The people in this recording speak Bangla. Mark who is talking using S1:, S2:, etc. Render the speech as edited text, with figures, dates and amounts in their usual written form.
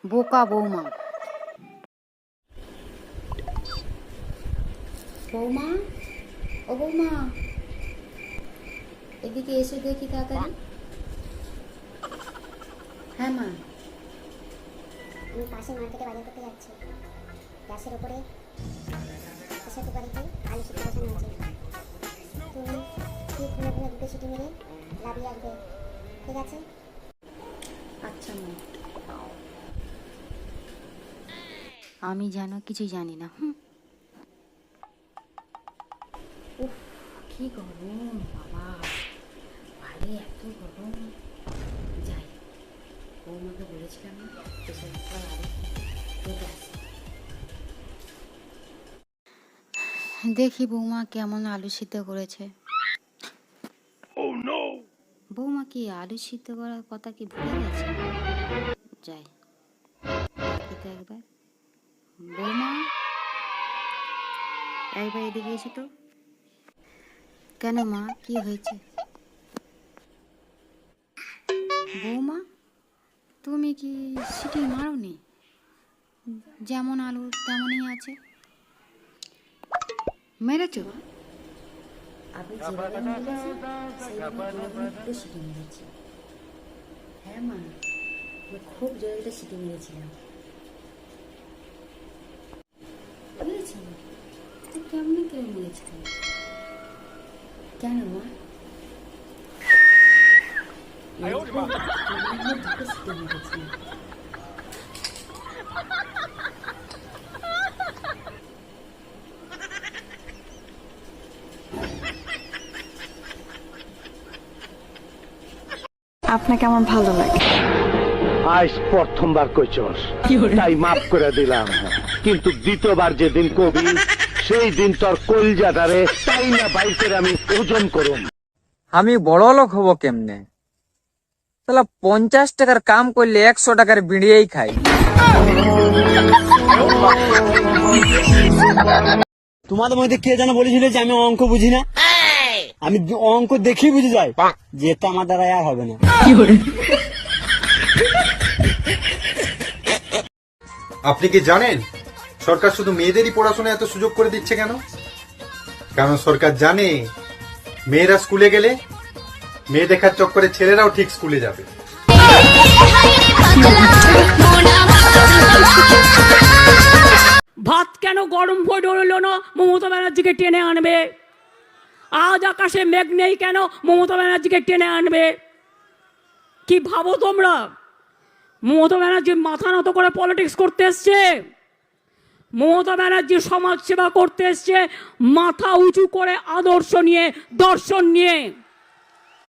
S1: বোকা বৌমা। বৌমা, ও বৌমা, এদিকে এসে দেখি তাড়াতাড়ি। হ্যাঁ মা।
S2: আমি পাশে মার্কেটে বাজার করতে যাচ্ছি। গ্যাসের উপরে প্রেসার কুকারেতে আলু সিদ্ধ বসানো আছে। তুমি ঠিক খুলে খুলে দুটো সিটি মেরে লাভিয়ে রাখবে, ঠিক আছে?
S1: আচ্ছা মা। আমি যেন কিছু জানি না। উফ, কি গরম বাবা, বাইরে এত গরম। যাই, বৌমাকে বলেছিলাম না প্রেসার কুকার আলু কেটে আসে। দেখি বৌমা কেমন আলু সিদ্ধ করেছে। বৌমা কি আলু সিদ্ধ করার কথা কি ভুলে গেছে? যাই, দেখি তো একবার। বৌমা, একবার এদিকে এসো তো। কেন মা, কি হয়েছে? বৌমা, তুমি কি সিটি মারোনি? যেমন আলু তেমনই আছে। মেরেছো? আমি যেভাবে মেরেছি সেইভাবে দুটো সিটি মেরেছি। হ্যাঁ মা, আমি খুব জোরে একটা সিটি মেরেছিলাম। বুঝেছি, তুই কেমনি কেউ মেরেছিলি? কেন মা? দুটো সিটি মেরেছি।
S3: আপনাকে আমার ভালো লাগে।
S4: আজ প্রথমবার কইছস, তাই মাফ করে দিলাম, কিন্তু দ্বিতীয়বার যেদিন কবি সেই দিন তোর কলজাটারে তাই না বাইর করে আমি ওজন করুম।
S5: আমি বড় লোক হব কেমনে? তাহলে 50 টাকার কাম করলে 100 টাকার বিড়িয়েই খাই।
S6: তোমাদের মধ্যে কে যেন বলেছিল যে আমি অঙ্ক বুঝি না? আমি অঙ্ক দেখি বুঝে যাই যে এটা আমার দ্বারা আর হবে না।
S7: আপনি কি জানেন সরকার শুধু মেয়েদেরই পড়াশোনা এত সুযোগ করে দিচ্ছে কেন? কারণ সরকার জানে মেয়েরা স্কুলে গেলে মেয়ে দেখার চক্করে ছেলেরাও ঠিক স্কুলে যাবে।
S8: ভাত কেন গরম হয়ে রইল না? মমতা ব্যানার্জিকে টেনে আনবে। আজ আকাশে মেঘ নেই কেন? মমতা ব্যানার্জিকে টেনে আনবে। কি ভাবো তোমরা? মমতা ব্যানার্জি মাথা নত করে পলিটিক্স করতে এসছে। মমতা ব্যানার্জি সমাজ সেবা করতে এসছে মাথা উঁচু করে, আদর্শ নিয়ে, দর্শন নিয়ে।